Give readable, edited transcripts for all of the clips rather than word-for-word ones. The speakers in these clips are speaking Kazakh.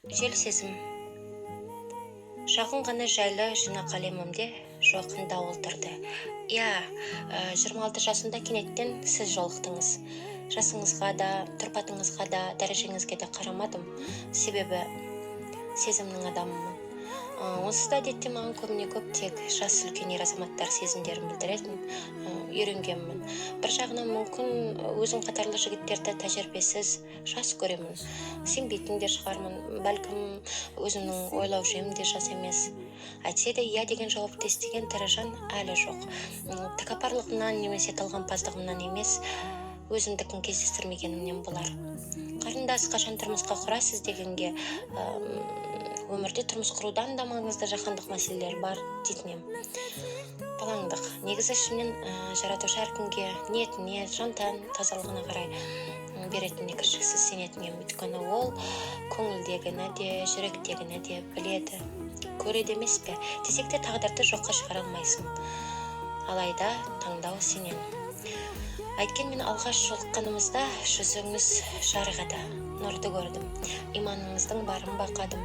Жел сезім. Шағын ғана жайлы жина қалемімде жоқын дауыл тұрды. Иә, 26 жасымда кенеттен сіз жолықтыңыз. Жасыңызға да, тұрпатыңызға да, дәрежеңізге де қарамадым. Себебі сезімнің адамымын. Онсыз да әдетте маған көбіне көп тек жас үлкен ер азаматтар сезімдерін білдіретін үйренгенмін. Бір жағынан мүмкін өзім қатарлы жігіттерді тәжірибесіз жас көремін. Сенбейтін де шығармын. Бәлкім өзімнің ойлау жүйем де жас емес. Әйтсе де иә деген жауапты естіген тірі жан әлі жоқ. Тәкаппарлығымнан немесе талғампаздығымнан емес, өзімдікін кездестірмегенімнен болар. Қарындас, қашан тұрмысқа құрасыз дегенге, өмірде тұрмыс құрудан да маңызды жаһандық мәселелер бар дейтін едім. Балаңдық. Негізі ішімнен жаратушы әркімге ниетіне, жан-тән тазалығына қарай беретініне кіршіксіз сенетін едім. Өйткені ол көңілдегіні де, жүректегіні де біледі. Көреді емес пе? Десек те тағдырды жоққа шығара алмайсың. Алайда таңдау сенен. Әйткенмен алғаш жолыққанымызда жүзіңіз жарығады, нұрды көрдім. Иманыңыздың барын байқадым.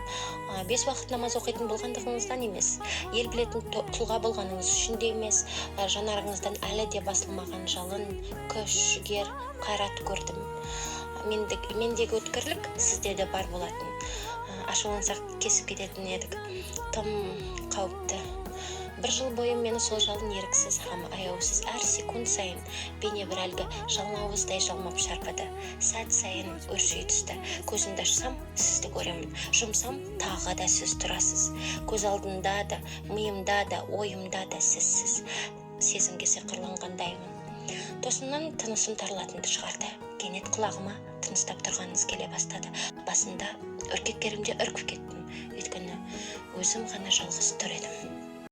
5 уақыт намаз оқитын болғандығыңыздан емес, ел білетін тұлға болғаныңыз үшін де емес, жанарыңыздан әлі де басылмаған жалын, күш, жігер, қайрат көрдім. Мендегі өткірлік сізде де бар болатын. Ашулансақ кесіп кететін едік. Тым қауіпті. Бір жыл бойы мені сол жалын еріксіз һәм аяусыз әр секунд сайын бейне бір әлгі жалмауыздай жалмап шарпады. Сәт сайын өрши түсті. Көзімді ашсам, сізді көремін. Жұмсам, тағы да сіз тұрасыз. Көз алдында да, миымда да, ойымда да сізсіз. Сезімге сиқырланғандаймын. Тосыннан тынысым тарылатынды шығарды. Кенет құлағыма тыныстап тұрғаныңыз келе бастады. Басында үркектерімде үркіп кеттім. Өйткені өзім ғана жалғыз тұр едім.